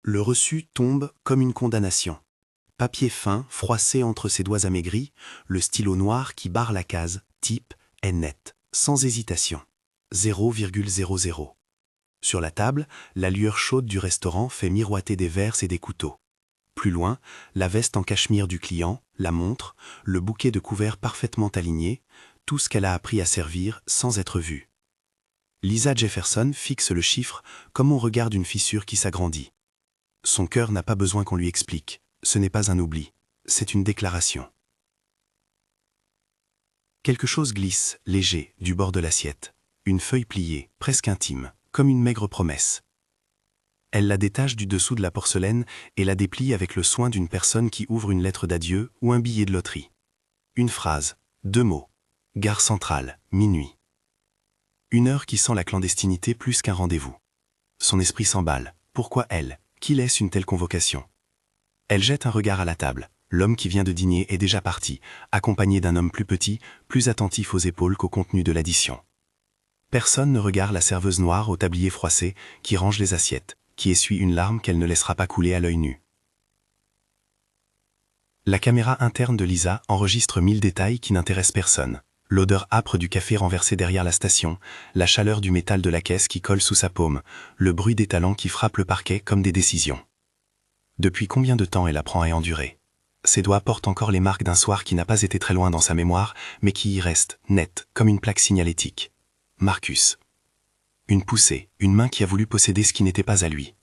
Le reçu tombe comme une condamnation. Papier fin, froissé entre ses doigts amaigris, le stylo noir qui barre la case « Type » est net, sans hésitation. 0,00. Sur la table, la lueur chaude du restaurant fait miroiter des verres et des couteaux. Plus loin, la veste en cachemire du client, la montre, le bouquet de couverts parfaitement aligné, tout ce qu'elle a appris à servir sans être vue. Lisa Jefferson fixe le chiffre comme on regarde une fissure qui s'agrandit. Son cœur n'a pas besoin qu'on lui explique. Ce n'est pas un oubli, c'est une déclaration. Quelque chose glisse, léger, du bord de l'assiette. Une feuille pliée, presque intime, comme une maigre promesse. Elle la détache du dessous de la porcelaine et la déplie avec le soin d'une personne qui ouvre une lettre d'adieu ou un billet de loterie. Une phrase, 2 mots. Gare centrale, minuit. Une heure qui sent la clandestinité plus qu'un rendez-vous. Son esprit s'emballe. Pourquoi elle? Qui laisse une telle convocation? Elle jette un regard à la table. L'homme qui vient de dîner est déjà parti, accompagné d'un homme plus petit, plus attentif aux épaules qu'au contenu de l'addition. Personne ne regarde la serveuse noire au tablier froissé qui range les assiettes, qui essuie une larme qu'elle ne laissera pas couler à l'œil nu. La caméra interne de Lisa enregistre 1000 détails qui n'intéressent personne. L'odeur âpre du café renversé derrière la station, la chaleur du métal de la caisse qui colle sous sa paume, le bruit des talons qui frappent le parquet comme des décisions. Depuis combien de temps elle apprend à endurer? Ses doigts portent encore les marques d'un soir qui n'a pas été très loin dans sa mémoire, mais qui y reste, net, comme une plaque signalétique. Marcus. Une poussée, une main qui a voulu posséder ce qui n'était pas à lui.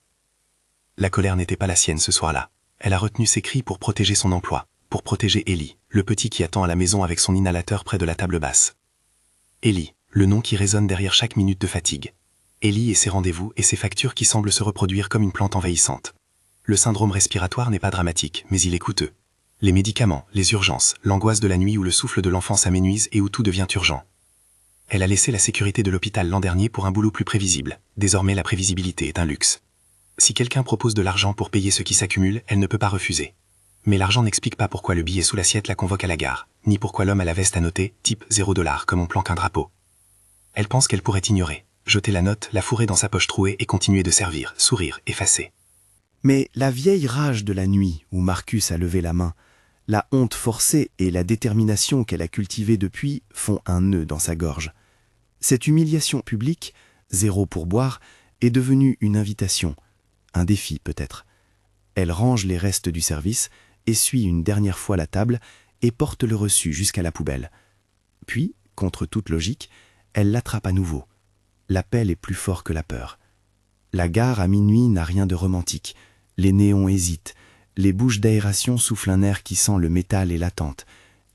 La colère n'était pas la sienne ce soir-là. Elle a retenu ses cris pour protéger son emploi, pour protéger Ellie, le petit qui attend à la maison avec son inhalateur près de la table basse. Ellie, le nom qui résonne derrière chaque minute de fatigue. Ellie et ses rendez-vous et ses factures qui semblent se reproduire comme une plante envahissante. Le syndrome respiratoire n'est pas dramatique, mais il est coûteux. Les médicaments, les urgences, l'angoisse de la nuit où le souffle de l'enfant s'amenuise et où tout devient urgent. Elle a laissé la sécurité de l'hôpital l'an dernier pour un boulot plus prévisible. Désormais, la prévisibilité est un luxe. Si quelqu'un propose de l'argent pour payer ce qui s'accumule, elle ne peut pas refuser. Mais l'argent n'explique pas pourquoi le billet sous l'assiette la convoque à la gare, ni pourquoi l'homme à la veste a noté « type 0$ » comme on planque un drapeau. Elle pense qu'elle pourrait ignorer, jeter la note, la fourrer dans sa poche trouée et continuer de servir, sourire, effacer. Mais la vieille rage de la nuit où Marcus a levé la main, la honte forcée et la détermination qu'elle a cultivée depuis font un nœud dans sa gorge. Cette humiliation publique, 0 pourboire, est devenue une invitation, un défi peut-être. Elle range les restes du service, essuie une dernière fois la table et porte le reçu jusqu'à la poubelle. Puis, contre toute logique, elle l'attrape à nouveau. L'appel est plus fort que la peur. La gare à minuit n'a rien de romantique. Les néons hésitent. Les bouches d'aération soufflent un air qui sent le métal et l'attente.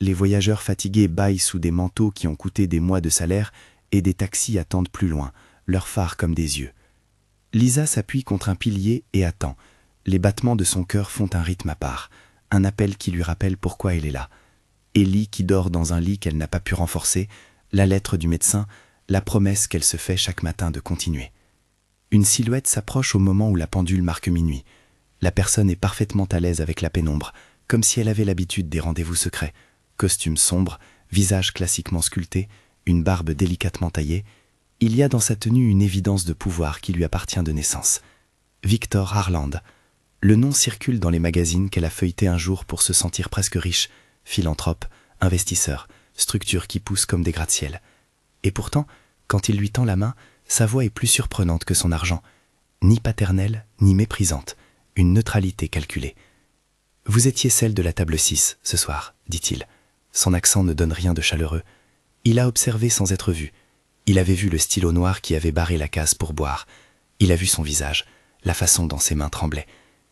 Les voyageurs fatigués bâillent sous des manteaux qui ont coûté des mois de salaire et des taxis attendent plus loin, leurs phares comme des yeux. Lisa s'appuie contre un pilier et attend. Les battements de son cœur font un rythme à part, un appel qui lui rappelle pourquoi elle est là. Ellie qui dort dans un lit qu'elle n'a pas pu renforcer, la lettre du médecin, la promesse qu'elle se fait chaque matin de continuer. Une silhouette s'approche au moment où la pendule marque minuit. La personne est parfaitement à l'aise avec la pénombre, comme si elle avait l'habitude des rendez-vous secrets. Costume sombre, visage classiquement sculpté, une barbe délicatement taillée. Il y a dans sa tenue une évidence de pouvoir qui lui appartient de naissance. Victor Harland. Le nom circule dans les magazines qu'elle a feuilletés un jour pour se sentir presque riche, philanthrope, investisseur, structure qui pousse comme des gratte-ciel. Et pourtant, quand il lui tend la main, sa voix est plus surprenante que son argent. Ni paternelle, ni méprisante. Une neutralité calculée. « Vous étiez celle de la table 6, ce soir, dit-il. Son accent ne donne rien de chaleureux. Il a observé sans être vu. Il avait vu le stylo noir qui avait barré la case pour boire. Il a vu son visage, la façon dont ses mains tremblaient.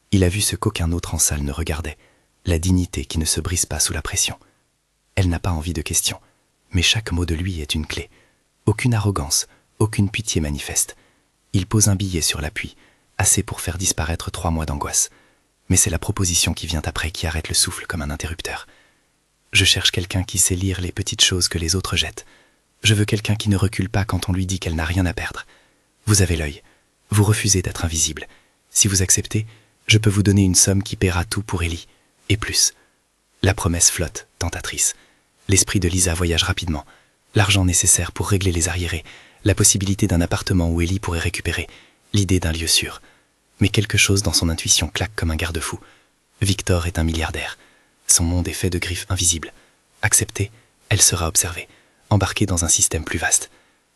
Il a vu ce qu'aucun autre en salle ne regardait. La dignité qui ne se brise pas sous la pression. Elle n'a pas envie de questions, mais chaque mot de lui est une clé. Aucune arrogance, aucune pitié manifeste. Il pose un billet sur l'appui, assez pour faire disparaître 3 mois d'angoisse. Mais c'est la proposition qui vient après qui arrête le souffle comme un interrupteur. Je cherche quelqu'un qui sait lire les petites choses que les autres jettent. Je veux quelqu'un qui ne recule pas quand on lui dit qu'elle n'a rien à perdre. Vous avez l'œil. Vous refusez d'être invisible. Si vous acceptez, je peux vous donner une somme qui paiera tout pour Ellie. Et plus. La promesse flotte, tentatrice. L'esprit de Lisa voyage rapidement. L'argent nécessaire pour régler les arriérés. La possibilité d'un appartement où Ellie pourrait récupérer. L'idée d'un lieu sûr. Mais quelque chose dans son intuition claque comme un garde-fou. Victor est un milliardaire. Son monde est fait de griffes invisibles. Acceptée, elle sera observée, embarquée dans un système plus vaste.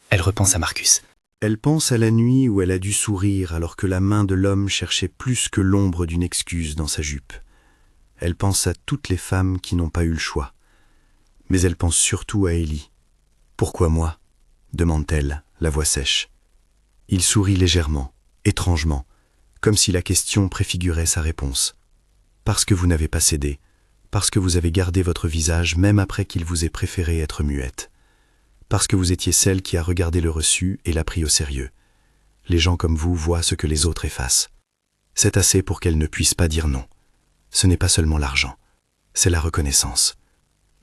Elle repense à Marcus. Elle pense à la nuit où elle a dû sourire alors que la main de l'homme cherchait plus que l'ombre d'une excuse dans sa jupe. Elle pense à toutes les femmes qui n'ont pas eu le choix. Mais elle pense surtout à Ellie. « Pourquoi moi ?» demande-t-elle, la voix sèche. Il sourit légèrement, étrangement, comme si la question préfigurait sa réponse. « Parce que vous n'avez pas cédé, parce que vous avez gardé votre visage même après qu'il vous ait préféré être muette. Parce que vous étiez celle qui a regardé le reçu et l'a pris au sérieux. Les gens comme vous voient ce que les autres effacent. C'est assez pour qu'elle ne puisse pas dire non. Ce n'est pas seulement l'argent, c'est la reconnaissance.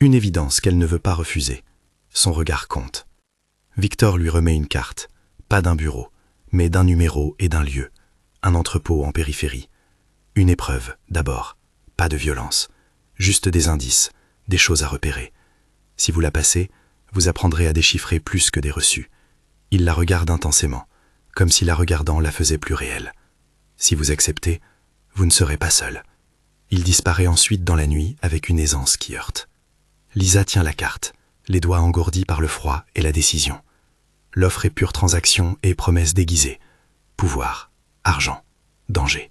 Une évidence qu'elle ne veut pas refuser. Son regard compte. Victor lui remet une carte, pas d'un bureau, mais d'un numéro et d'un lieu. Un entrepôt en périphérie. Une épreuve, d'abord. Pas de violence. Juste des indices, des choses à repérer. Si vous la passez, vous apprendrez à déchiffrer plus que des reçus. Il la regarde intensément, comme si la regardant la faisait plus réelle. Si vous acceptez, vous ne serez pas seul. Il disparaît ensuite dans la nuit avec une aisance qui heurte. Lisa tient la carte, les doigts engourdis par le froid et la décision. L'offre est pure transaction et promesse déguisée. Pouvoir, argent, danger.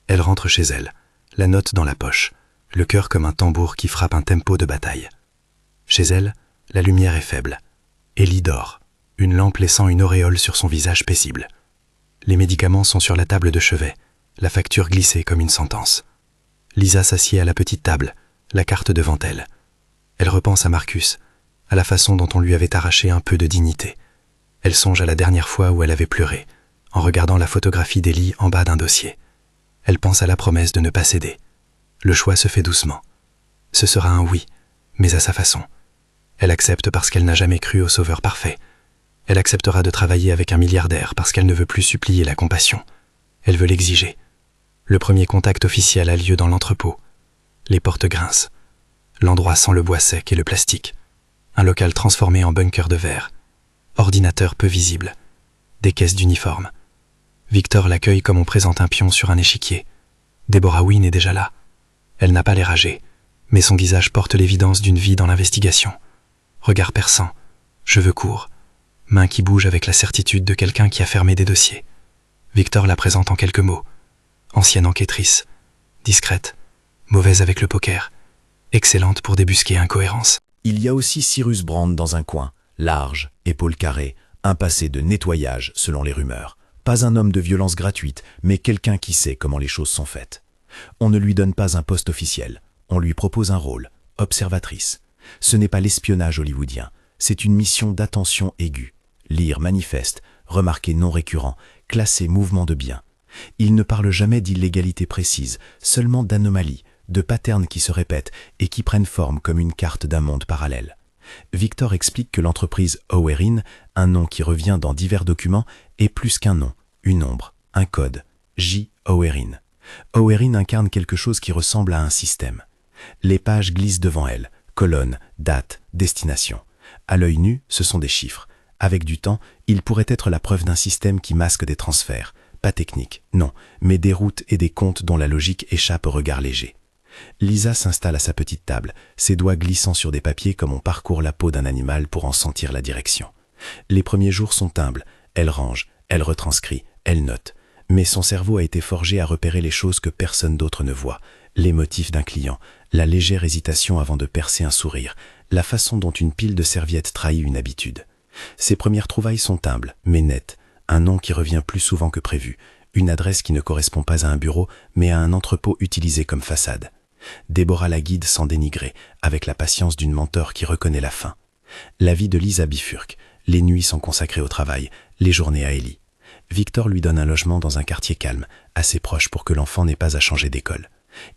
Elle rentre chez elle, la note dans la poche, le cœur comme un tambour qui frappe un tempo de bataille. Chez elle, la lumière est faible. Ellie dort, une lampe laissant une auréole sur son visage paisible. Les médicaments sont sur la table de chevet, la facture glissée comme une sentence. Lisa s'assied à la petite table, la carte devant elle. Elle repense à Marcus, à la façon dont on lui avait arraché un peu de dignité. Elle songe à la dernière fois où elle avait pleuré, en regardant la photographie d'Ellie en bas d'un dossier. Elle pense à la promesse de ne pas céder. Le choix se fait doucement. Ce sera un oui, mais à sa façon. Elle accepte parce qu'elle n'a jamais cru au sauveur parfait. Elle acceptera de travailler avec un milliardaire parce qu'elle ne veut plus supplier la compassion. Elle veut l'exiger. Le premier contact officiel a lieu dans l'entrepôt. Les portes grincent. L'endroit sent le bois sec et le plastique. Un local transformé en bunker de verre. Ordinateur peu visible. Des caisses d'uniforme. Victor l'accueille comme on présente un pion sur un échiquier. Deborah Wynne est déjà là. Elle n'a pas l'air âgée, mais son visage porte l'évidence d'une vie dans l'investigation. Regard perçant, cheveux courts, mains qui bougent avec la certitude de quelqu'un qui a fermé des dossiers. Victor la présente en quelques mots. Ancienne enquêtrice, discrète, mauvaise avec le poker, excellente pour débusquer incohérences. Il y a aussi Cyrus Brand dans un coin, large, épaules carrées, un passé de nettoyage selon les rumeurs. Pas un homme de violence gratuite, mais quelqu'un qui sait comment les choses sont faites. On ne lui donne pas un poste officiel, on lui propose un rôle, observatrice. Ce n'est pas l'espionnage hollywoodien, c'est une mission d'attention aiguë. Lire manifeste, remarquer non récurrent, classer mouvement de biens. Il ne parle jamais d'illégalité précise, seulement d'anomalies, de patterns qui se répètent et qui prennent forme comme une carte d'un monde parallèle. Victor explique que l'entreprise Owerin, un nom qui revient dans divers documents, est plus qu'un nom, une ombre, un code, J. Owerin. Owerin incarne quelque chose qui ressemble à un système. Les pages glissent devant elle, colonnes, dates, destination. À l'œil nu, ce sont des chiffres. Avec du temps, il pourrait être la preuve d'un système qui masque des transferts. Pas techniques, non, mais des routes et des comptes dont la logique échappe au regard léger. Lisa s'installe à sa petite table, ses doigts glissant sur des papiers comme on parcourt la peau d'un animal pour en sentir la direction. Les premiers jours sont humbles, elle range, elle retranscrit, elle note. Mais son cerveau a été forgé à repérer les choses que personne d'autre ne voit. Les motifs d'un client, la légère hésitation avant de percer un sourire, la façon dont une pile de serviettes trahit une habitude. Ses premières trouvailles sont humbles, mais nettes. Un nom qui revient plus souvent que prévu. Une adresse qui ne correspond pas à un bureau, mais à un entrepôt utilisé comme façade. Deborah la guide sans dénigrer, avec la patience d'une menteur qui reconnaît la fin. La vie de Lisa bifurque. Les nuits sont consacrées au travail, les journées à Ellie. Victor lui donne un logement dans un quartier calme, assez proche pour que l'enfant n'ait pas à changer d'école.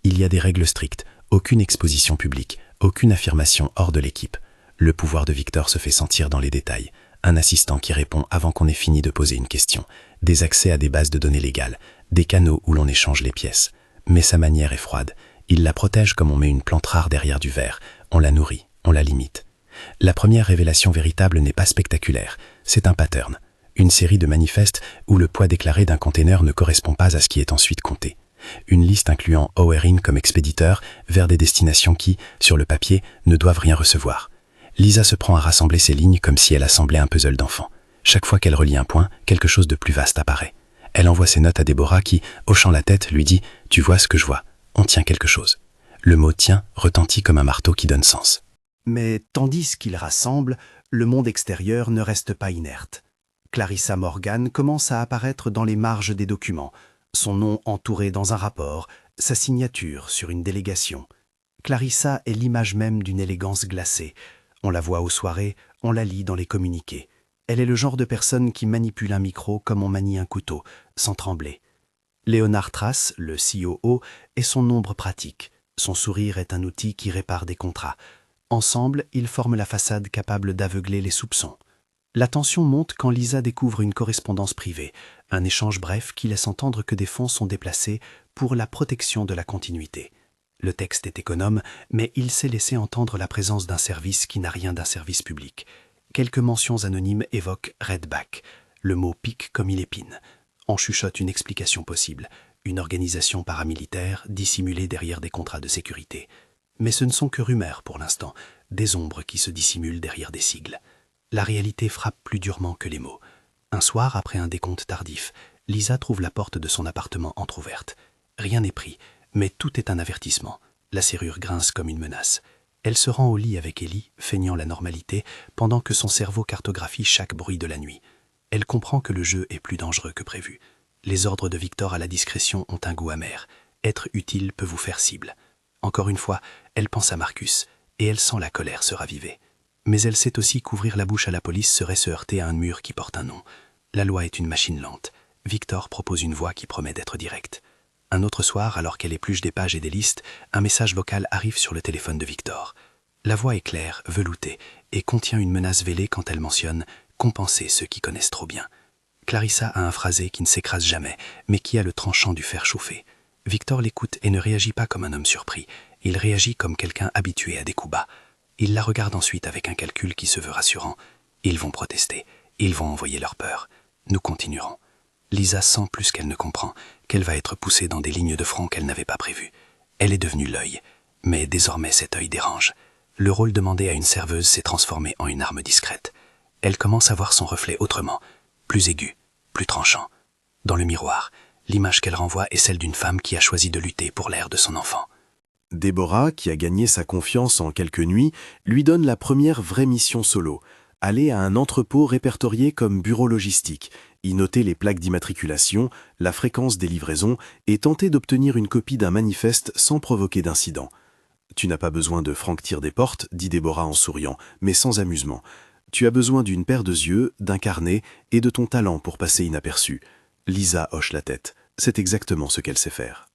Il y a des règles strictes, aucune exposition publique, aucune affirmation hors de l'équipe. Le pouvoir de Victor se fait sentir dans les détails. Un assistant qui répond avant qu'on ait fini de poser une question. Des accès à des bases de données légales, des canaux où l'on échange les pièces. Mais sa manière est froide. Il la protège comme on met une plante rare derrière du verre. On la nourrit, on la limite. La première révélation véritable n'est pas spectaculaire, c'est un pattern. Une série de manifestes où le poids déclaré d'un container ne correspond pas à ce qui est ensuite compté. Une liste incluant Owerin comme expéditeur vers des destinations qui, sur le papier, ne doivent rien recevoir. Lisa se prend à rassembler ces lignes comme si elle assemblait un puzzle d'enfant. Chaque fois qu'elle relie un point, quelque chose de plus vaste apparaît. Elle envoie ses notes à Déborah qui, hochant la tête, lui dit « Tu vois ce que je vois, on tient quelque chose ». Le mot « tient » retentit comme un marteau qui donne sens. Mais tandis qu'il rassemble, le monde extérieur ne reste pas inerte. Clarissa Morgan commence à apparaître dans les marges des documents, son nom entouré dans un rapport, sa signature sur une délégation. Clarissa est l'image même d'une élégance glacée. On la voit aux soirées, on la lit dans les communiqués. Elle est le genre de personne qui manipule un micro comme on manie un couteau, sans trembler. Léonard Trass, le COO, est son ombre pratique. Son sourire est un outil qui répare des contrats. Ensemble, ils forment la façade capable d'aveugler les soupçons. La tension monte quand Lisa découvre une correspondance privée, un échange bref qui laisse entendre que des fonds sont déplacés pour la protection de la continuité. Le texte est économe, mais il sait laisser entendre la présence d'un service qui n'a rien d'un service public. Quelques mentions anonymes évoquent Redback. Le mot pique comme il épine. On chuchote une explication possible, une organisation paramilitaire dissimulée derrière des contrats de sécurité. Mais ce ne sont que rumeurs pour l'instant, des ombres qui se dissimulent derrière des sigles. La réalité frappe plus durement que les mots. Un soir, après un décompte tardif, Lisa trouve la porte de son appartement entr'ouverte. Rien n'est pris, mais tout est un avertissement. La serrure grince comme une menace. Elle se rend au lit avec Ellie, feignant la normalité, pendant que son cerveau cartographie chaque bruit de la nuit. Elle comprend que le jeu est plus dangereux que prévu. Les ordres de Victor à la discrétion ont un goût amer. Être utile peut vous faire cible. Encore une fois, elle pense à Marcus, et elle sent la colère se raviver. Mais elle sait aussi qu'ouvrir la bouche à la police serait se heurter à un mur qui porte un nom. La loi est une machine lente. Victor propose une voix qui promet d'être directe. Un autre soir, alors qu'elle épluche des pages et des listes, un message vocal arrive sur le téléphone de Victor. La voix est claire, veloutée, et contient une menace vélée quand elle mentionne « compenser ceux qui connaissent trop bien ». Clarissa a un phrasé qui ne s'écrase jamais, mais qui a le tranchant du fer chauffé. Victor l'écoute et ne réagit pas comme un homme surpris. Il réagit comme quelqu'un habitué à des coups bas. Il la regarde ensuite avec un calcul qui se veut rassurant. Ils vont protester. Ils vont envoyer leur peur. Nous continuerons. Lisa sent plus qu'elle ne comprend qu'elle va être poussée dans des lignes de front qu'elle n'avait pas prévues. Elle est devenue l'œil. Mais désormais cet œil dérange. Le rôle demandé à une serveuse s'est transformé en une arme discrète. Elle commence à voir son reflet autrement, plus aigu, plus tranchant. Dans le miroir, l'image qu'elle renvoie est celle d'une femme qui a choisi de lutter pour l'air de son enfant. Déborah, qui a gagné sa confiance en quelques nuits, lui donne la première vraie mission solo, aller à un entrepôt répertorié comme bureau logistique, y noter les plaques d'immatriculation, la fréquence des livraisons et tenter d'obtenir une copie d'un manifeste sans provoquer d'incident. « Tu n'as pas besoin de Franck Tire-des-Portes », dit Déborah en souriant, mais sans amusement. « Tu as besoin d'une paire de yeux, d'un carnet et de ton talent pour passer inaperçu. » Lisa hoche la tête. C'est exactement ce qu'elle sait faire.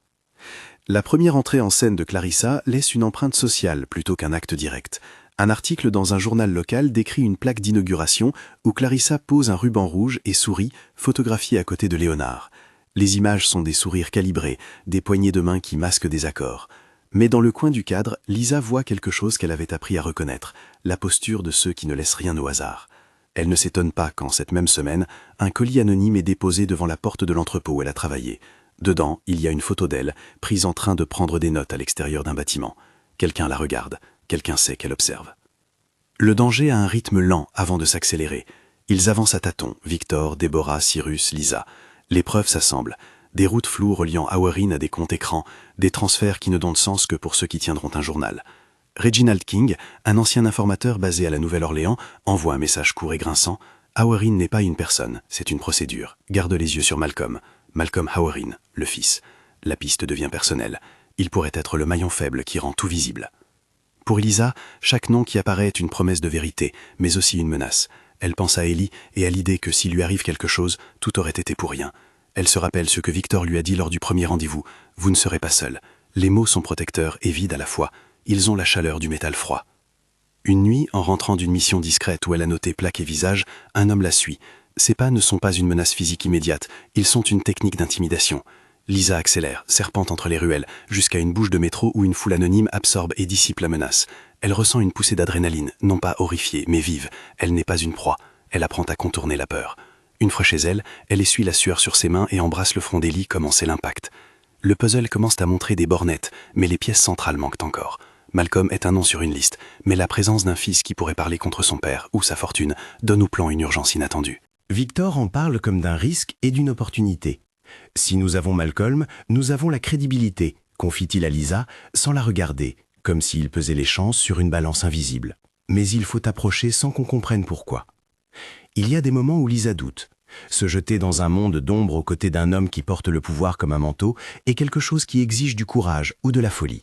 La première entrée en scène de Clarissa laisse une empreinte sociale plutôt qu'un acte direct. Un article dans un journal local décrit une plaque d'inauguration où Clarissa pose un ruban rouge et sourit, photographiée à côté de Léonard. Les images sont des sourires calibrés, des poignées de main qui masquent des accords. Mais dans le coin du cadre, Lisa voit quelque chose qu'elle avait appris à reconnaître, la posture de ceux qui ne laissent rien au hasard. Elle ne s'étonne pas quand, cette même semaine, un colis anonyme est déposé devant la porte de l'entrepôt où elle a travaillé. Dedans, il y a une photo d'elle, prise en train de prendre des notes à l'extérieur d'un bâtiment. Quelqu'un la regarde, quelqu'un sait qu'elle observe. Le danger a un rythme lent avant de s'accélérer. Ils avancent à tâtons, Victor, Déborah, Cyrus, Lisa. Les preuves s'assemblent. Des routes floues reliant Owerin à des comptes écrans, des transferts qui ne donnent sens que pour ceux qui tiendront un journal. Reginald King, un ancien informateur basé à la Nouvelle-Orléans, envoie un message court et grinçant. Owerin n'est pas une personne, c'est une procédure. Garde les yeux sur Malcolm. Malcolm Owerin, le fils. La piste devient personnelle. Il pourrait être le maillon faible qui rend tout visible. Pour Elisa, chaque nom qui apparaît est une promesse de vérité, mais aussi une menace. Elle pense à Ellie et à l'idée que s'il lui arrive quelque chose, tout aurait été pour rien. Elle se rappelle ce que Victor lui a dit lors du premier rendez-vous. « Vous ne serez pas seul. » Les mots sont protecteurs et vides à la fois. Ils ont la chaleur du métal froid. Une nuit, en rentrant d'une mission discrète où elle a noté plaque et visage, un homme la suit. Ces pas ne sont pas une menace physique immédiate, ils sont une technique d'intimidation. Lisa accélère, serpente entre les ruelles, jusqu'à une bouche de métro où une foule anonyme absorbe et dissipe la menace. Elle ressent une poussée d'adrénaline, non pas horrifiée, mais vive. Elle n'est pas une proie. Elle apprend à contourner la peur. Une fois chez elle, elle essuie la sueur sur ses mains et embrasse le front d'Ellie comme en sait l'impact. Le puzzle commence à montrer des bornettes, mais les pièces centrales manquent encore. Malcolm est un nom sur une liste, mais la présence d'un fils qui pourrait parler contre son père ou sa fortune donne au plan une urgence inattendue. Victor en parle comme d'un risque et d'une opportunité. Si nous avons Malcolm, nous avons la crédibilité, confie-t-il à Lisa, sans la regarder, comme s'il pesait les chances sur une balance invisible. Mais il faut approcher sans qu'on comprenne pourquoi. Il y a des moments où Lisa doute. Se jeter dans un monde d'ombre aux côtés d'un homme qui porte le pouvoir comme un manteau est quelque chose qui exige du courage ou de la folie.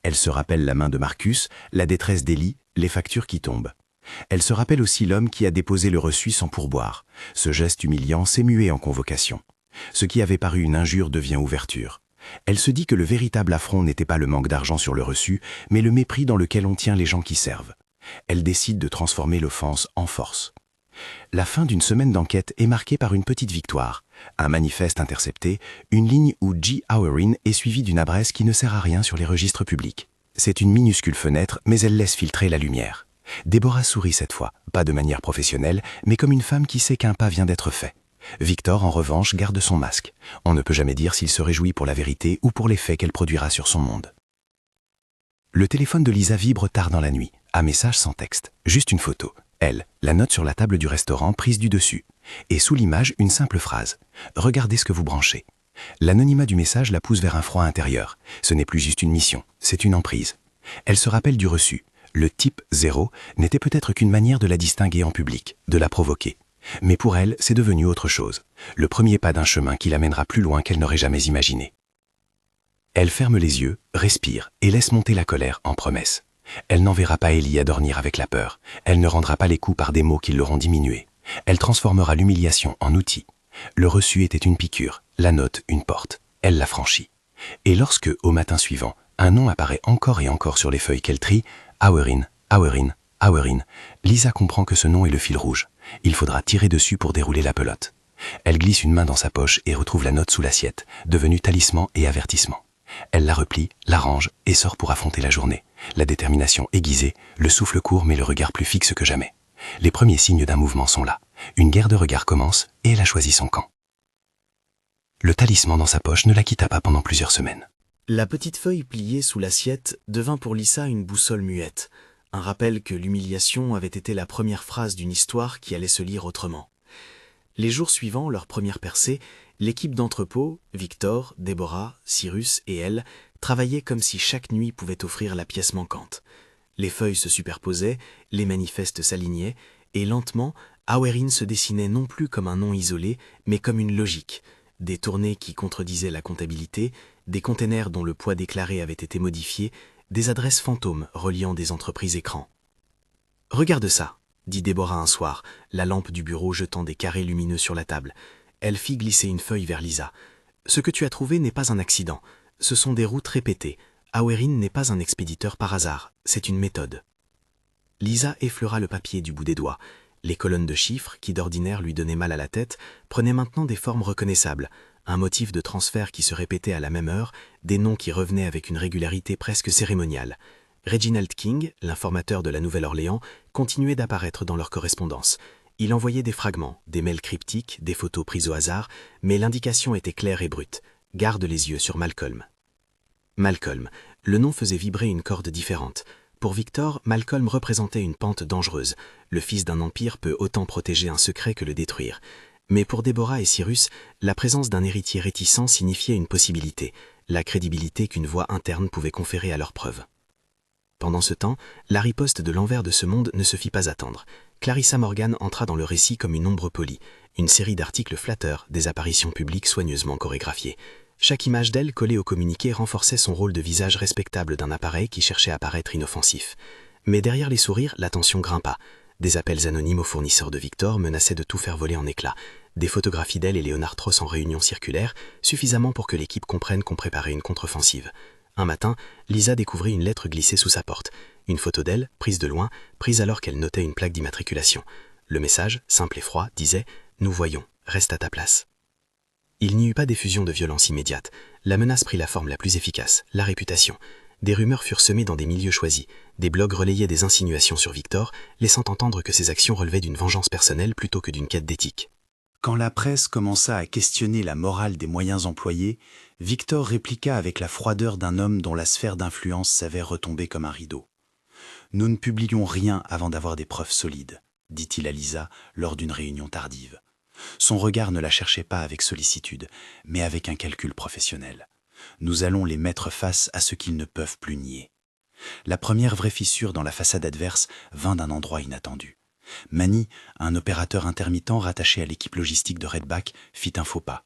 Elle se rappelle la main de Marcus, la détresse d'Ellie, les factures qui tombent. Elle se rappelle aussi l'homme qui a déposé le reçu sans pourboire. Ce geste humiliant s'est mué en convocation. Ce qui avait paru une injure devient ouverture. Elle se dit que le véritable affront n'était pas le manque d'argent sur le reçu, mais le mépris dans lequel on tient les gens qui servent. Elle décide de transformer l'offense en force. La fin d'une semaine d'enquête est marquée par une petite victoire. Un manifeste intercepté, une ligne où G. Awerin est suivie d'une adresse qui ne sert à rien sur les registres publics. C'est une minuscule fenêtre, mais elle laisse filtrer la lumière. Déborah sourit cette fois, pas de manière professionnelle, mais comme une femme qui sait qu'un pas vient d'être fait. Victor, en revanche, garde son masque. On ne peut jamais dire s'il se réjouit pour la vérité ou pour l'effet qu'elle produira sur son monde. Le téléphone de Lisa vibre tard dans la nuit. Un message sans texte, juste une photo. Elle, la note sur la table du restaurant prise du dessus. Et sous l'image, une simple phrase. « Regardez ce que vous branchez ». L'anonymat du message la pousse vers un froid intérieur. Ce n'est plus juste une mission, c'est une emprise. Elle se rappelle du reçu. Le type 0 n'était peut-être qu'une manière de la distinguer en public, de la provoquer. Mais pour elle, c'est devenu autre chose. Le premier pas d'un chemin qui l'amènera plus loin qu'elle n'aurait jamais imaginé. Elle ferme les yeux, respire et laisse monter la colère en promesse. Elle n'enverra pas Ellie adornir avec la peur. Elle ne rendra pas les coups par des mots qui l'auront diminué. Elle transformera l'humiliation en outil. Le reçu était une piqûre, la note une porte. Elle la franchit. Et lorsque, au matin suivant, un nom apparaît encore et encore sur les feuilles qu'elle trie, Awerin, Awerin, Awerin, Lisa comprend que ce nom est le fil rouge. Il faudra tirer dessus pour dérouler la pelote. Elle glisse une main dans sa poche et retrouve la note sous l'assiette, devenue talisman et avertissement. Elle la replie, la range et sort pour affronter la journée. La détermination aiguisée, le souffle court mais le regard plus fixe que jamais. Les premiers signes d'un mouvement sont là. Une guerre de regards commence et elle a choisi son camp. Le talisman dans sa poche ne la quitta pas pendant plusieurs semaines. La petite feuille pliée sous l'assiette devint pour Lisa une boussole muette, un rappel que l'humiliation avait été la première phrase d'une histoire qui allait se lire autrement. Les jours suivants, leur première percée, l'équipe d'entrepôt, Victor, Déborah, Cyrus et elle, travaillaient comme si chaque nuit pouvait offrir la pièce manquante. Les feuilles se superposaient, les manifestes s'alignaient, et lentement, Awerin se dessinait non plus comme un nom isolé, mais comme une logique. Des tournées qui contredisaient la comptabilité, des containers dont le poids déclaré avait été modifié, des adresses fantômes reliant des entreprises écrans. « Regarde ça !» dit Déborah un soir, la lampe du bureau jetant des carrés lumineux sur la table. Elle fit glisser une feuille vers Lisa. « Ce que tu as trouvé n'est pas un accident. Ce sont des routes répétées. Awerin n'est pas un expéditeur par hasard. C'est une méthode. » Lisa effleura le papier du bout des doigts. Les colonnes de chiffres, qui d'ordinaire lui donnaient mal à la tête, prenaient maintenant des formes reconnaissables. Un motif de transfert qui se répétait à la même heure, des noms qui revenaient avec une régularité presque cérémoniale. Reginald King, l'informateur de la Nouvelle-Orléans, continuait d'apparaître dans leur correspondance. Il envoyait des fragments, des mails cryptiques, des photos prises au hasard, mais l'indication était claire et brute. Garde les yeux sur Malcolm. Malcolm, le nom faisait vibrer une corde différente. Pour Victor, Malcolm représentait une pente dangereuse. Le fils d'un empire peut autant protéger un secret que le détruire. Mais pour Déborah et Cyrus, la présence d'un héritier réticent signifiait une possibilité, la crédibilité qu'une voix interne pouvait conférer à leurs preuves. Pendant ce temps, la riposte de l'envers de ce monde ne se fit pas attendre. Clarissa Morgan entra dans le récit comme une ombre polie, une série d'articles flatteurs, des apparitions publiques soigneusement chorégraphiées. Chaque image d'elle collée au communiqué renforçait son rôle de visage respectable d'un appareil qui cherchait à paraître inoffensif. Mais derrière les sourires, la tension grimpa. Des appels anonymes aux fournisseurs de Victor menaçaient de tout faire voler en éclats. Des photographies d'elle et Léonard Tross en réunion circulaire, suffisamment pour que l'équipe comprenne qu'on préparait une contre-offensive. Un matin, Lisa découvrit une lettre glissée sous sa porte. Une photo d'elle, prise de loin, prise alors qu'elle notait une plaque d'immatriculation. Le message, simple et froid, disait « Nous voyons, reste à ta place ». Il n'y eut pas d'effusion de violence immédiate. La menace prit la forme la plus efficace, la réputation. Des rumeurs furent semées dans des milieux choisis. Des blogs relayaient des insinuations sur Victor, laissant entendre que ses actions relevaient d'une vengeance personnelle plutôt que d'une quête d'éthique. Quand la presse commença à questionner la morale des moyens employés, Victor répliqua avec la froideur d'un homme dont la sphère d'influence s'avait retombée comme un rideau. « Nous ne publions rien avant d'avoir des preuves solides », dit-il à Lisa lors d'une réunion tardive. Son regard ne la cherchait pas avec sollicitude, mais avec un calcul professionnel. Nous allons les mettre face à ce qu'ils ne peuvent plus nier. La première vraie fissure dans la façade adverse vint d'un endroit inattendu. Manny, un opérateur intermittent rattaché à l'équipe logistique de Redback, fit un faux pas.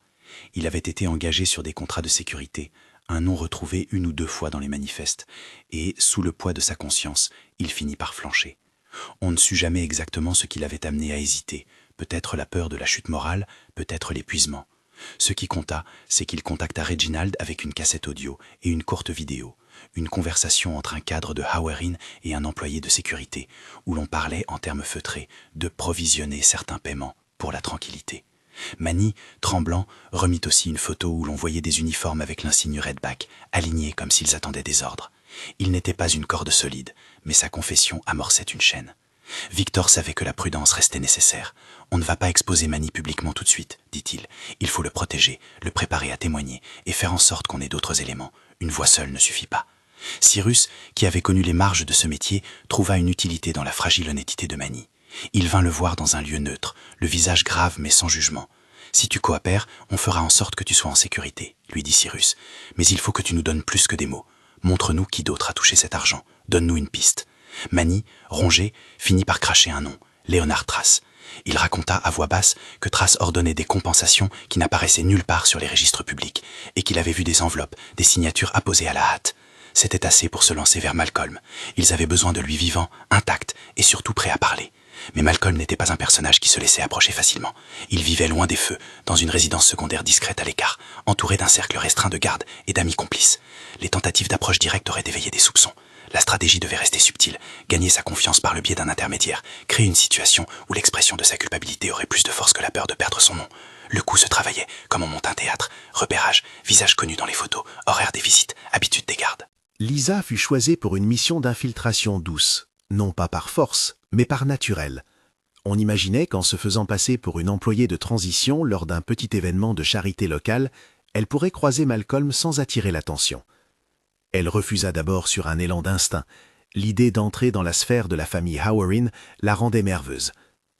Il avait été engagé sur des contrats de sécurité, un nom retrouvé 1 ou 2 fois dans les manifestes, et, sous le poids de sa conscience, il finit par flancher. On ne sut jamais exactement ce qui l'avait amené à hésiter, peut-être la peur de la chute morale, peut-être l'épuisement. Ce qui compta, c'est qu'il contacta Reginald avec une cassette audio et une courte vidéo, une conversation entre un cadre de Howard et un employé de sécurité, où l'on parlait en termes feutrés de provisionner certains paiements pour la tranquillité. Manny, tremblant, remit aussi une photo où l'on voyait des uniformes avec l'insigne Redback, alignés comme s'ils attendaient des ordres. Il n'était pas une corde solide, mais sa confession amorçait une chaîne. Victor savait que la prudence restait nécessaire. « On ne va pas exposer Manny publiquement tout de suite, dit-il. Il faut le protéger, le préparer à témoigner et faire en sorte qu'on ait d'autres éléments. Une voix seule ne suffit pas. » Cyrus, qui avait connu les marges de ce métier, trouva une utilité dans la fragile honnêteté de Manny. Il vint le voir dans un lieu neutre, le visage grave mais sans jugement. « Si tu coopères, on fera en sorte que tu sois en sécurité, » lui dit Cyrus. « Mais il faut que tu nous donnes plus que des mots. Montre-nous qui d'autre a touché cet argent. Donne-nous une piste. » Manny, rongé, finit par cracher un nom, Léonard Trace. Il raconta à voix basse que Trace ordonnait des compensations qui n'apparaissaient nulle part sur les registres publics et qu'il avait vu des enveloppes, des signatures apposées à la hâte. C'était assez pour se lancer vers Malcolm. Ils avaient besoin de lui vivant, intact et surtout prêt à parler. Mais Malcolm n'était pas un personnage qui se laissait approcher facilement. Il vivait loin des feux, dans une résidence secondaire discrète à l'écart, entouré d'un cercle restreint de gardes et d'amis complices. Les tentatives d'approche directe auraient éveillé des soupçons. La stratégie devait rester subtile, gagner sa confiance par le biais d'un intermédiaire, créer une situation où l'expression de sa culpabilité aurait plus de force que la peur de perdre son nom. Le coup se travaillait, comme on monte un théâtre. Repérage, visage connu dans les photos, horaire déficit, habitude des gardes. Lisa fut choisie pour une mission d'infiltration douce, non pas par force, mais par naturel. On imaginait qu'en se faisant passer pour une employée de transition lors d'un petit événement de charité locale, elle pourrait croiser Malcolm sans attirer l'attention. Elle refusa d'abord sur un élan d'instinct. L'idée d'entrer dans la sphère de la famille Howard la rendait nerveuse.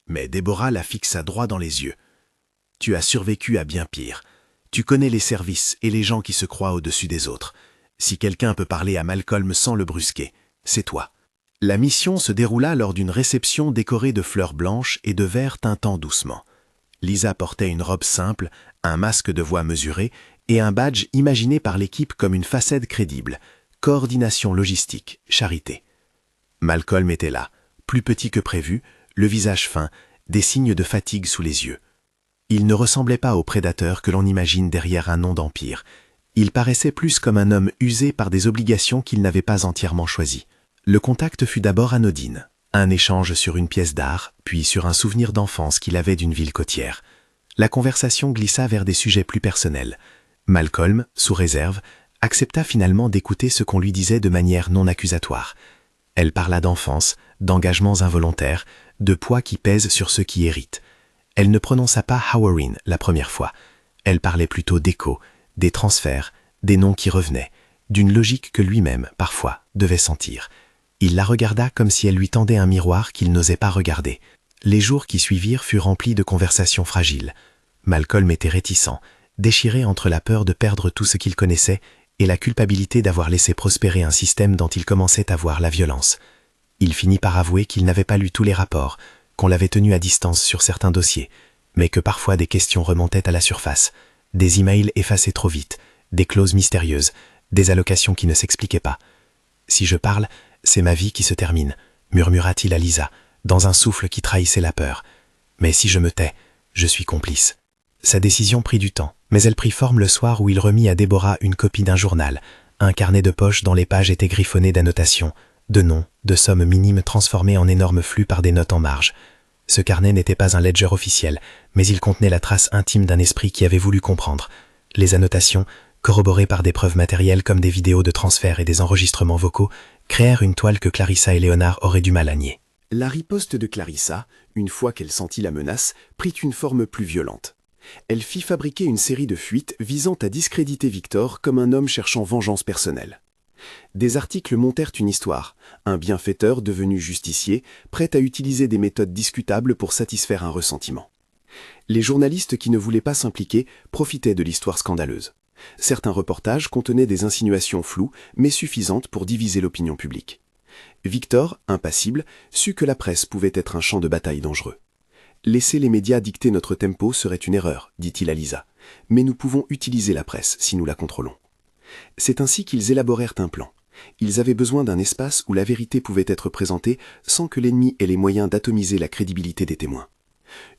Mais Déborah la fixa droit dans les yeux. « Tu as survécu à bien pire. Tu connais les services et les gens qui se croient au-dessus des autres. Si quelqu'un peut parler à Malcolm sans le brusquer, c'est toi. » La mission se déroula lors d'une réception décorée de fleurs blanches et de verres tintant doucement. Lisa portait une robe simple, un masque de voix mesuré et un badge imaginé par l'équipe comme une façade crédible. Coordination logistique, charité. Malcolm était là, plus petit que prévu, le visage fin, des signes de fatigue sous les yeux. Il ne ressemblait pas au prédateur que l'on imagine derrière un nom d'empire. Il paraissait plus comme un homme usé par des obligations qu'il n'avait pas entièrement choisies. Le contact fut d'abord anodine, un échange sur une pièce d'art, puis sur un souvenir d'enfance qu'il avait d'une ville côtière. La conversation glissa vers des sujets plus personnels. Malcolm, sous réserve, accepta finalement d'écouter ce qu'on lui disait de manière non accusatoire. Elle parla d'enfance, d'engagements involontaires, de poids qui pèse sur ceux qui héritent. Elle ne prononça pas Howard la première fois. Elle parlait plutôt d'écho, des transferts, des noms qui revenaient, d'une logique que lui-même, parfois, devait sentir. Il la regarda comme si elle lui tendait un miroir qu'il n'osait pas regarder. Les jours qui suivirent furent remplis de conversations fragiles. Malcolm était réticent, déchiré entre la peur de perdre tout ce qu'il connaissait et la culpabilité d'avoir laissé prospérer un système dont il commençait à voir la violence. Il finit par avouer qu'il n'avait pas lu tous les rapports, qu'on l'avait tenu à distance sur certains dossiers, mais que parfois des questions remontaient à la surface, des emails effacés trop vite, des clauses mystérieuses, des allocations qui ne s'expliquaient pas. « Si je parle, c'est ma vie qui se termine », murmura-t-il à Lisa, dans un souffle qui trahissait la peur. « Mais si je me tais, je suis complice. » Sa décision prit du temps, mais elle prit forme le soir où il remit à Déborah une copie d'un journal, un carnet de poche dont les pages étaient griffonnées d'annotations, de noms, de sommes minimes transformées en énormes flux par des notes en marge. Ce carnet n'était pas un ledger officiel, mais il contenait la trace intime d'un esprit qui avait voulu comprendre. Les annotations, corroborées par des preuves matérielles comme des vidéos de transfert et des enregistrements vocaux, créèrent une toile que Clarissa et Léonard auraient du mal à nier. La riposte de Clarissa, une fois qu'elle sentit la menace, prit une forme plus violente. Elle fit fabriquer une série de fuites visant à discréditer Victor comme un homme cherchant vengeance personnelle. Des articles montèrent une histoire, un bienfaiteur devenu justicier, prêt à utiliser des méthodes discutables pour satisfaire un ressentiment. Les journalistes qui ne voulaient pas s'impliquer profitaient de l'histoire scandaleuse. Certains reportages contenaient des insinuations floues, mais suffisantes pour diviser l'opinion publique. Victor, impassible, sut que la presse pouvait être un champ de bataille dangereux. « Laisser les médias dicter notre tempo serait une erreur, dit-il à Lisa, mais nous pouvons utiliser la presse si nous la contrôlons. » C'est ainsi qu'ils élaborèrent un plan. Ils avaient besoin d'un espace où la vérité pouvait être présentée sans que l'ennemi ait les moyens d'atomiser la crédibilité des témoins.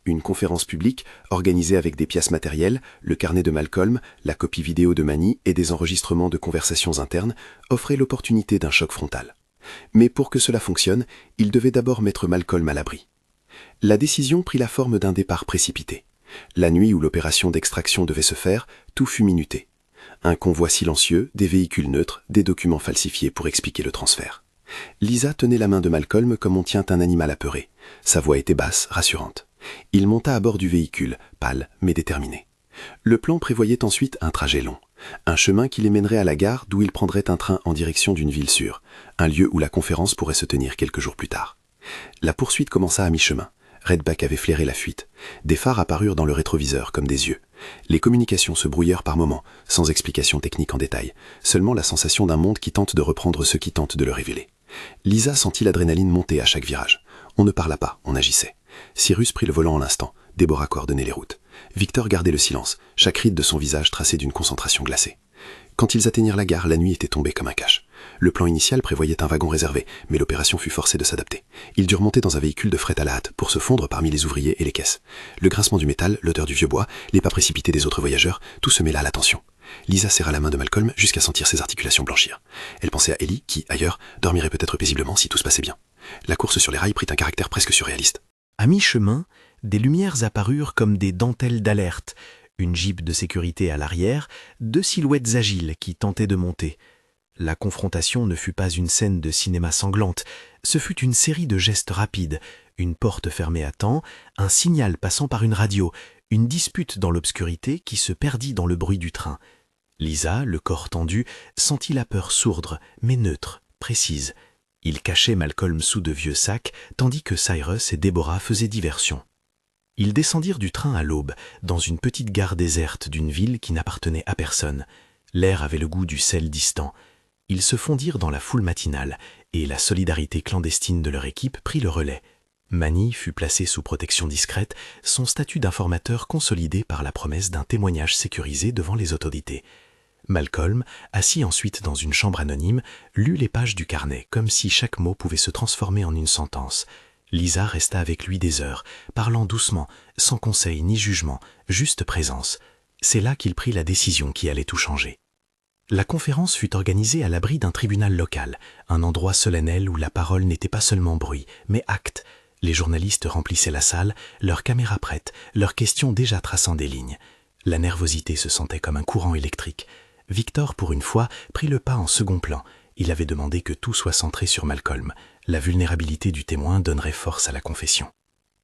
Une conférence publique, organisée avec des pièces matérielles, le carnet de Malcolm, la copie vidéo de Manny et des enregistrements de conversations internes, offrait l'opportunité d'un choc frontal. Mais pour que cela fonctionne, il devait d'abord mettre Malcolm à l'abri. La décision prit la forme d'un départ précipité. La nuit où l'opération d'extraction devait se faire, tout fut minuté. Un convoi silencieux, des véhicules neutres, des documents falsifiés pour expliquer le transfert. Lisa tenait la main de Malcolm comme on tient un animal apeuré. Sa voix était basse, rassurante. Il monta à bord du véhicule, pâle mais déterminé. Le plan prévoyait ensuite un trajet long. Un chemin qui les mènerait à la gare d'où ils prendraient un train en direction d'une ville sûre, un lieu où la conférence pourrait se tenir quelques jours plus tard. La poursuite commença à mi-chemin. Redback avait flairé la fuite. Des phares apparurent dans le rétroviseur comme des yeux. Les communications se brouillèrent par moments, sans explication technique en détail, seulement la sensation d'un monde qui tente de reprendre ce qui tente de le révéler. Lisa sentit l'adrénaline monter à chaque virage. On ne parla pas, on agissait. Cyrus prit le volant en l'instant, Déborah coordonnait les routes. Victor gardait le silence, chaque ride de son visage tracé d'une concentration glacée. Quand ils atteignirent la gare, la nuit était tombée comme un cache. Le plan initial prévoyait un wagon réservé, mais l'opération fut forcée de s'adapter. Ils durent monter dans un véhicule de fret à la hâte pour se fondre parmi les ouvriers et les caisses. Le grincement du métal, l'odeur du vieux bois, les pas précipités des autres voyageurs, tout se mêla à la tension. Lisa serra la main de Malcolm jusqu'à sentir ses articulations blanchir. Elle pensait à Ellie, qui, ailleurs, dormirait peut-être paisiblement si tout se passait bien. La course sur les rails prit un caractère presque surréaliste. À mi-chemin, des lumières apparurent comme des dentelles d'alerte, une jeep de sécurité à l'arrière, deux silhouettes agiles qui tentaient de monter. La confrontation ne fut pas une scène de cinéma sanglante, ce fut une série de gestes rapides, une porte fermée à temps, un signal passant par une radio, une dispute dans l'obscurité qui se perdit dans le bruit du train. Lisa, le corps tendu, sentit la peur sourdre, mais neutre, précise. Il cachait Malcolm sous de vieux sacs, tandis que Cyrus et Déborah faisaient diversion. Ils descendirent du train à l'aube, dans une petite gare déserte d'une ville qui n'appartenait à personne. L'air avait le goût du sel distant. Ils se fondirent dans la foule matinale, et la solidarité clandestine de leur équipe prit le relais. Manny fut placé sous protection discrète, son statut d'informateur consolidé par la promesse d'un témoignage sécurisé devant les autorités. Malcolm, assis ensuite dans une chambre anonyme, lut les pages du carnet, comme si chaque mot pouvait se transformer en une sentence. Lisa resta avec lui des heures, parlant doucement, sans conseil ni jugement, juste présence. C'est là qu'il prit la décision qui allait tout changer. La conférence fut organisée à l'abri d'un tribunal local, un endroit solennel où la parole n'était pas seulement bruit, mais acte. Les journalistes remplissaient la salle, leurs caméras prêtes, leurs questions déjà traçant des lignes. La nervosité se sentait comme un courant électrique. Victor, pour une fois, prit le pas en second plan. Il avait demandé que tout soit centré sur Malcolm. La vulnérabilité du témoin donnerait force à la confession.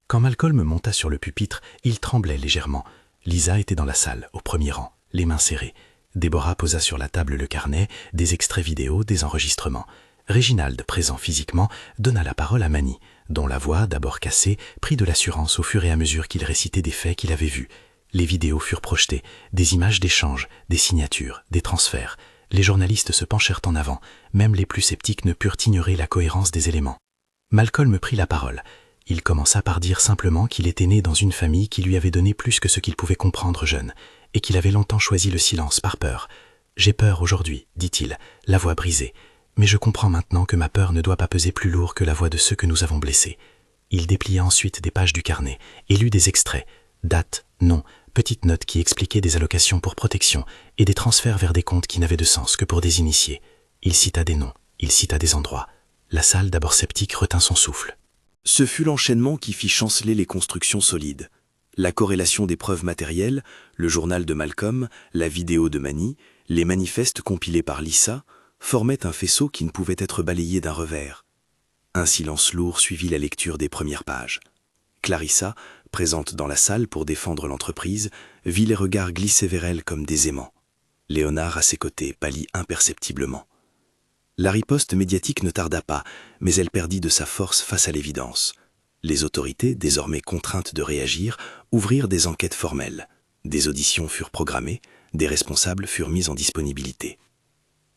Quand Malcolm monta sur le pupitre, il tremblait légèrement. Lisa était dans la salle, au premier rang, les mains serrées. Déborah posa sur la table le carnet, des extraits vidéo, des enregistrements. Réginald, présent physiquement, donna la parole à Manny, dont la voix, d'abord cassée, prit de l'assurance au fur et à mesure qu'il récitait des faits qu'il avait vus. Les vidéos furent projetées, des images d'échanges, des signatures, des transferts. Les journalistes se penchèrent en avant, même les plus sceptiques ne purent ignorer la cohérence des éléments. Malcolm prit la parole. Il commença par dire simplement qu'il était né dans une famille qui lui avait donné plus que ce qu'il pouvait comprendre jeune, et qu'il avait longtemps choisi le silence par peur. « J'ai peur aujourd'hui, dit-il, la voix brisée, mais je comprends maintenant que ma peur ne doit pas peser plus lourd que la voix de ceux que nous avons blessés. » Il déplia ensuite des pages du carnet et lut des extraits, date, nom, petites notes qui expliquaient des allocations pour protection et des transferts vers des comptes qui n'avaient de sens que pour des initiés. Il cita des noms, il cita des endroits. La salle, d'abord sceptique, retint son souffle. Ce fut l'enchaînement qui fit chanceler les constructions solides. La corrélation des preuves matérielles, le journal de Malcolm, la vidéo de Manny, les manifestes compilés par Lisa, formaient un faisceau qui ne pouvait être balayé d'un revers. Un silence lourd suivit la lecture des premières pages. Clarissa, présente dans la salle pour défendre l'entreprise, vit les regards glisser vers elle comme des aimants. Léonard, à ses côtés, pâlit imperceptiblement. La riposte médiatique ne tarda pas, mais elle perdit de sa force face à l'évidence. Les autorités, désormais contraintes de réagir, ouvrirent des enquêtes formelles. Des auditions furent programmées, des responsables furent mis en disponibilité.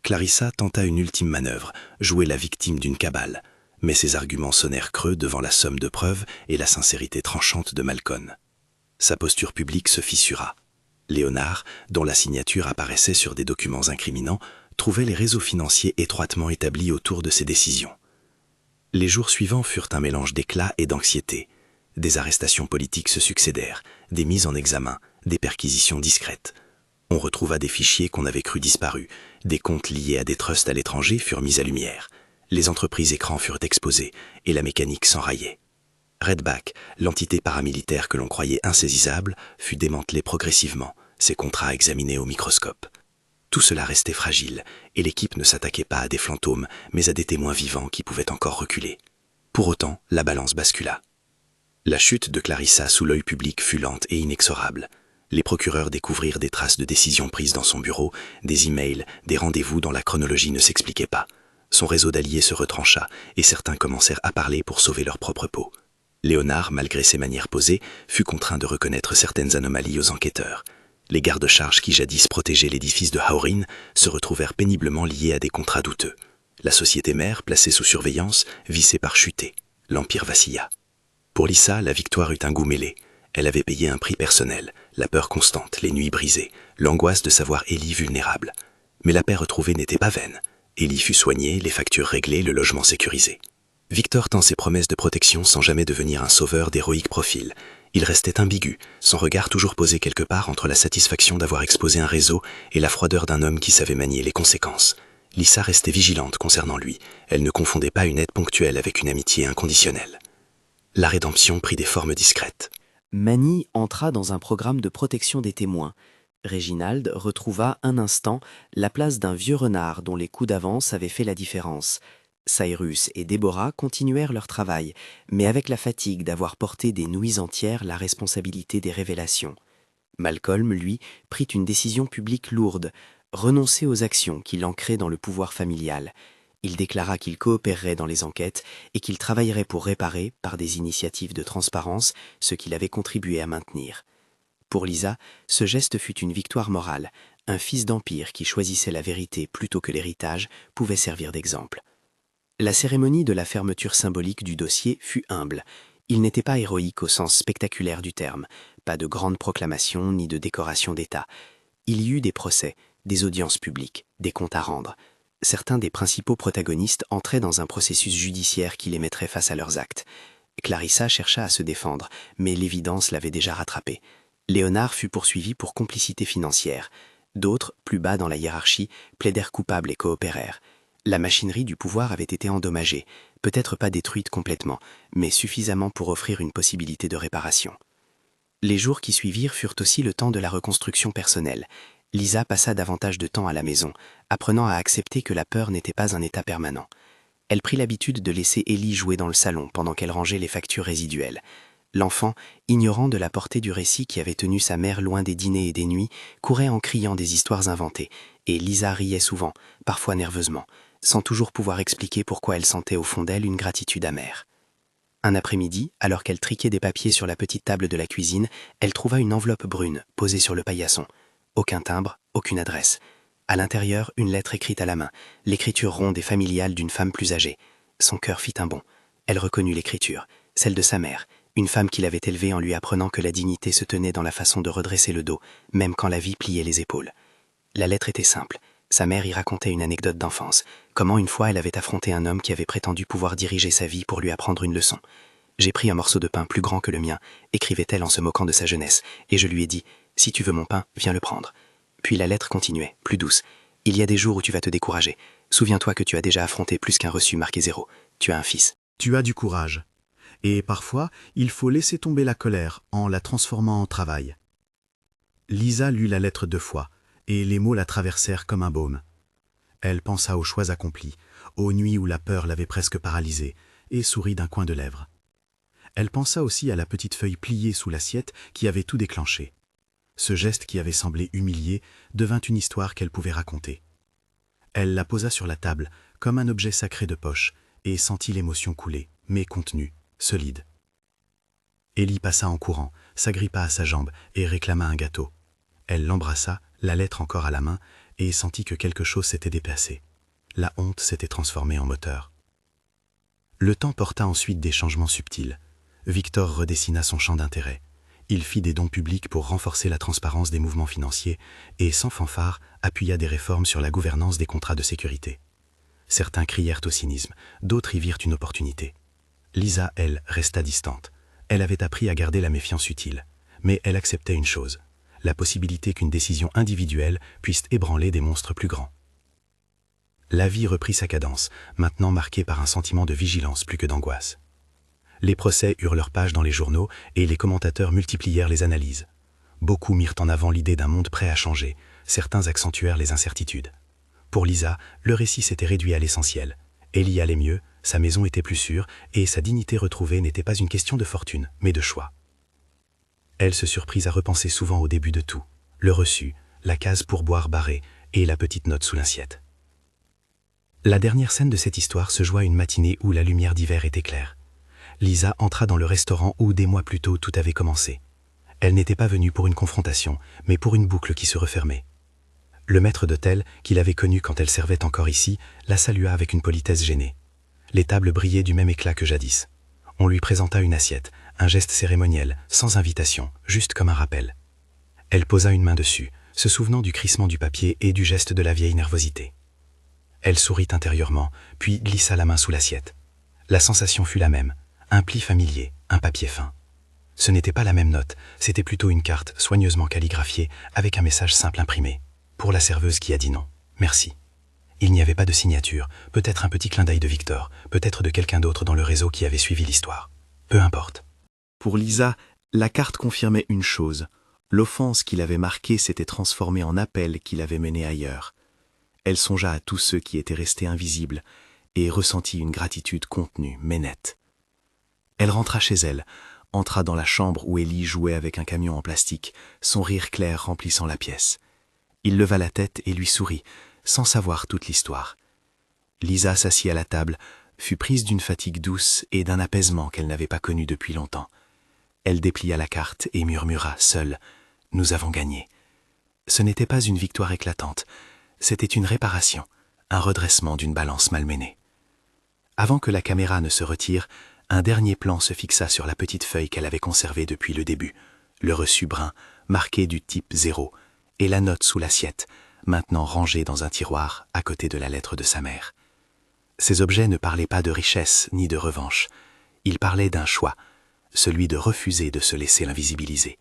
Clarissa tenta une ultime manœuvre, jouer la victime d'une cabale, mais ses arguments sonnèrent creux devant la somme de preuves et la sincérité tranchante de Malcolm. Sa posture publique se fissura. Léonard, dont la signature apparaissait sur des documents incriminants, trouvait les réseaux financiers étroitement établis autour de ses décisions. Les jours suivants furent un mélange d'éclat et d'anxiété. Des arrestations politiques se succédèrent, des mises en examen, des perquisitions discrètes. On retrouva des fichiers qu'on avait cru disparus, des comptes liés à des trusts à l'étranger furent mis à lumière. Les entreprises écrans furent exposées et la mécanique s'enrayait. Redback, l'entité paramilitaire que l'on croyait insaisissable, fut démantelée progressivement, ses contrats examinés au microscope. Tout cela restait fragile, et l'équipe ne s'attaquait pas à des fantômes, mais à des témoins vivants qui pouvaient encore reculer. Pour autant, la balance bascula. La chute de Clarissa sous l'œil public fut lente et inexorable. Les procureurs découvrirent des traces de décisions prises dans son bureau, des emails, des rendez-vous dont la chronologie ne s'expliquait pas. Son réseau d'alliés se retrancha, et certains commencèrent à parler pour sauver leur propre peau. Léonard, malgré ses manières posées, fut contraint de reconnaître certaines anomalies aux enquêteurs. Les gardes-charges qui jadis protégeaient l'édifice de Haurin se retrouvèrent péniblement liés à des contrats douteux. La société mère, placée sous surveillance, vit ses parts chuter. L'empire vacilla. Pour Lisa, la victoire eut un goût mêlé. Elle avait payé un prix personnel, la peur constante, les nuits brisées, l'angoisse de savoir Ellie vulnérable. Mais la paix retrouvée n'était pas vaine. Ellie fut soignée, les factures réglées, le logement sécurisé. Victor tint ses promesses de protection sans jamais devenir un sauveur d'héroïque profil. Il restait ambigu, son regard toujours posé quelque part entre la satisfaction d'avoir exposé un réseau et la froideur d'un homme qui savait manier les conséquences. Lisa restait vigilante concernant lui. Elle ne confondait pas une aide ponctuelle avec une amitié inconditionnelle. La rédemption prit des formes discrètes. Manny entra dans un programme de protection des témoins. Réginald retrouva un instant la place d'un vieux renard dont les coups d'avance avaient fait la différence. Cyrus et Déborah continuèrent leur travail, mais avec la fatigue d'avoir porté des nuits entières la responsabilité des révélations. Malcolm, lui, prit une décision publique lourde, renoncer aux actions qu'il ancrait dans le pouvoir familial. Il déclara qu'il coopérerait dans les enquêtes et qu'il travaillerait pour réparer, par des initiatives de transparence, ce qu'il avait contribué à maintenir. Pour Lisa, ce geste fut une victoire morale. Un fils d'empire qui choisissait la vérité plutôt que l'héritage pouvait servir d'exemple. La cérémonie de la fermeture symbolique du dossier fut humble. Il n'était pas héroïque au sens spectaculaire du terme, pas de grandes proclamations ni de décorations d'État. Il y eut des procès, des audiences publiques, des comptes à rendre. Certains des principaux protagonistes entraient dans un processus judiciaire qui les mettrait face à leurs actes. Clarissa chercha à se défendre, mais l'évidence l'avait déjà rattrapée. Léonard fut poursuivi pour complicité financière. D'autres, plus bas dans la hiérarchie, plaidèrent coupables et coopérèrent. La machinerie du pouvoir avait été endommagée, peut-être pas détruite complètement, mais suffisamment pour offrir une possibilité de réparation. Les jours qui suivirent furent aussi le temps de la reconstruction personnelle. Lisa passa davantage de temps à la maison, apprenant à accepter que la peur n'était pas un état permanent. Elle prit l'habitude de laisser Ellie jouer dans le salon pendant qu'elle rangeait les factures résiduelles. L'enfant, ignorant de la portée du récit qui avait tenu sa mère loin des dîners et des nuits, courait en criant des histoires inventées, et Lisa riait souvent, parfois nerveusement, sans toujours pouvoir expliquer pourquoi elle sentait au fond d'elle une gratitude amère. Un après-midi, alors qu'elle triquait des papiers sur la petite table de la cuisine, elle trouva une enveloppe brune posée sur le paillasson. Aucun timbre, aucune adresse. À l'intérieur, une lettre écrite à la main, l'écriture ronde et familiale d'une femme plus âgée. Son cœur fit un bond. Elle reconnut l'écriture, celle de sa mère, une femme qui l'avait élevée en lui apprenant que la dignité se tenait dans la façon de redresser le dos, même quand la vie pliait les épaules. La lettre était simple. Sa mère y racontait une anecdote d'enfance, comment une fois elle avait affronté un homme qui avait prétendu pouvoir diriger sa vie pour lui apprendre une leçon. « J'ai pris un morceau de pain plus grand que le mien », écrivait-elle en se moquant de sa jeunesse, et je lui ai dit « Si tu veux mon pain, viens le prendre ». Puis la lettre continuait, plus douce. « Il y a des jours où tu vas te décourager. Souviens-toi que tu as déjà affronté plus qu'un reçu marqué 0. Tu as un fils. » Tu as du courage. Et parfois, il faut laisser tomber la colère en la transformant en travail. Lisa lut la lettre 2 fois, et les mots la traversèrent comme un baume. Elle pensa aux choix accomplis, aux nuits où la peur l'avait presque paralysée, et sourit d'un coin de lèvres. Elle pensa aussi à la petite feuille pliée sous l'assiette qui avait tout déclenché. Ce geste qui avait semblé humilié devint une histoire qu'elle pouvait raconter. Elle la posa sur la table, comme un objet sacré de poche, et sentit l'émotion couler, mais contenue, solide. Élie passa en courant, s'agrippa à sa jambe et réclama un gâteau. Elle l'embrassa, la lettre encore à la main, et sentit que quelque chose s'était déplacé. La honte s'était transformée en moteur. Le temps porta ensuite des changements subtils. Victor redessina son champ d'intérêt. Il fit des dons publics pour renforcer la transparence des mouvements financiers et, sans fanfare, appuya des réformes sur la gouvernance des contrats de sécurité. Certains crièrent au cynisme, d'autres y virent une opportunité. Lisa, elle, resta distante. Elle avait appris à garder la méfiance utile. Mais elle acceptait une chose, la possibilité qu'une décision individuelle puisse ébranler des monstres plus grands. La vie reprit sa cadence, maintenant marquée par un sentiment de vigilance plus que d'angoisse. Les procès eurent leur page dans les journaux et les commentateurs multiplièrent les analyses. Beaucoup mirent en avant l'idée d'un monde prêt à changer, certains accentuèrent les incertitudes. Pour Lisa, le récit s'était réduit à l'essentiel. Élie allait mieux, sa maison était plus sûre et sa dignité retrouvée n'était pas une question de fortune, mais de choix. Elle se surprit à repenser souvent au début de tout, le reçu, la case pourboire barrée et la petite note sous l'assiette. La dernière scène de cette histoire se joua une matinée où la lumière d'hiver était claire. Lisa entra dans le restaurant où des mois plus tôt tout avait commencé. Elle n'était pas venue pour une confrontation, mais pour une boucle qui se refermait. Le maître d'hôtel, qui l'avait connue quand elle servait encore ici, la salua avec une politesse gênée. Les tables brillaient du même éclat que jadis. On lui présenta une assiette, un geste cérémoniel, sans invitation, juste comme un rappel. Elle posa une main dessus, se souvenant du crissement du papier et du geste de la vieille nervosité. Elle sourit intérieurement, puis glissa la main sous l'assiette. La sensation fut la même, un pli familier, un papier fin. Ce n'était pas la même note, c'était plutôt une carte soigneusement calligraphiée avec un message simple imprimé. Pour la serveuse qui a dit non, merci. Il n'y avait pas de signature, peut-être un petit clin d'œil de Victor, peut-être de quelqu'un d'autre dans le réseau qui avait suivi l'histoire. Peu importe. Pour Lisa, la carte confirmait une chose. L'offense qui l'avait marquée s'était transformée en appel qui l'avait menée ailleurs. Elle songea à tous ceux qui étaient restés invisibles et ressentit une gratitude contenue, mais nette. Elle rentra chez elle, entra dans la chambre où Élie jouait avec un camion en plastique, son rire clair remplissant la pièce. Il leva la tête et lui sourit, sans savoir toute l'histoire. Lisa s'assit à la table, fut prise d'une fatigue douce et d'un apaisement qu'elle n'avait pas connu depuis longtemps. Elle déplia la carte et murmura, seule, « Nous avons gagné ». Ce n'était pas une victoire éclatante, c'était une réparation, un redressement d'une balance malmenée. Avant que la caméra ne se retire, un dernier plan se fixa sur la petite feuille qu'elle avait conservée depuis le début, le reçu brun, marqué du type 0, et la note sous l'assiette, maintenant rangée dans un tiroir à côté de la lettre de sa mère. Ces objets ne parlaient pas de richesse ni de revanche. Ils parlaient d'un choix, celui de refuser de se laisser invisibiliser.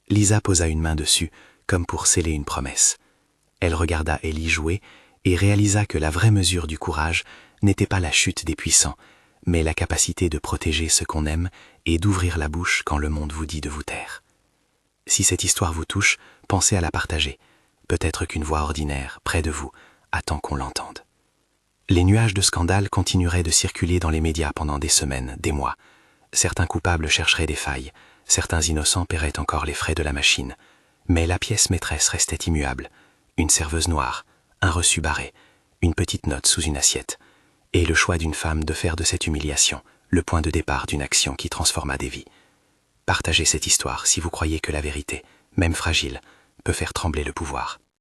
Lisa posa une main dessus, comme pour sceller une promesse. Elle regarda Élie jouer et réalisa que la vraie mesure du courage n'était pas la chute des puissants, mais la capacité de protéger ce qu'on aime et d'ouvrir la bouche quand le monde vous dit de vous taire. Si cette histoire vous touche, pensez à la partager. Peut-être qu'une voix ordinaire, près de vous, attend qu'on l'entende. Les nuages de scandale continueraient de circuler dans les médias pendant des semaines, des mois. Certains coupables chercheraient des failles, certains innocents paieraient encore les frais de la machine. Mais la pièce maîtresse restait immuable. Une serveuse noire, un reçu barré, une petite note sous une assiette, et le choix d'une femme de faire de cette humiliation le point de départ d'une action qui transforma des vies. Partagez cette histoire si vous croyez que la vérité, même fragile, peut faire trembler le pouvoir.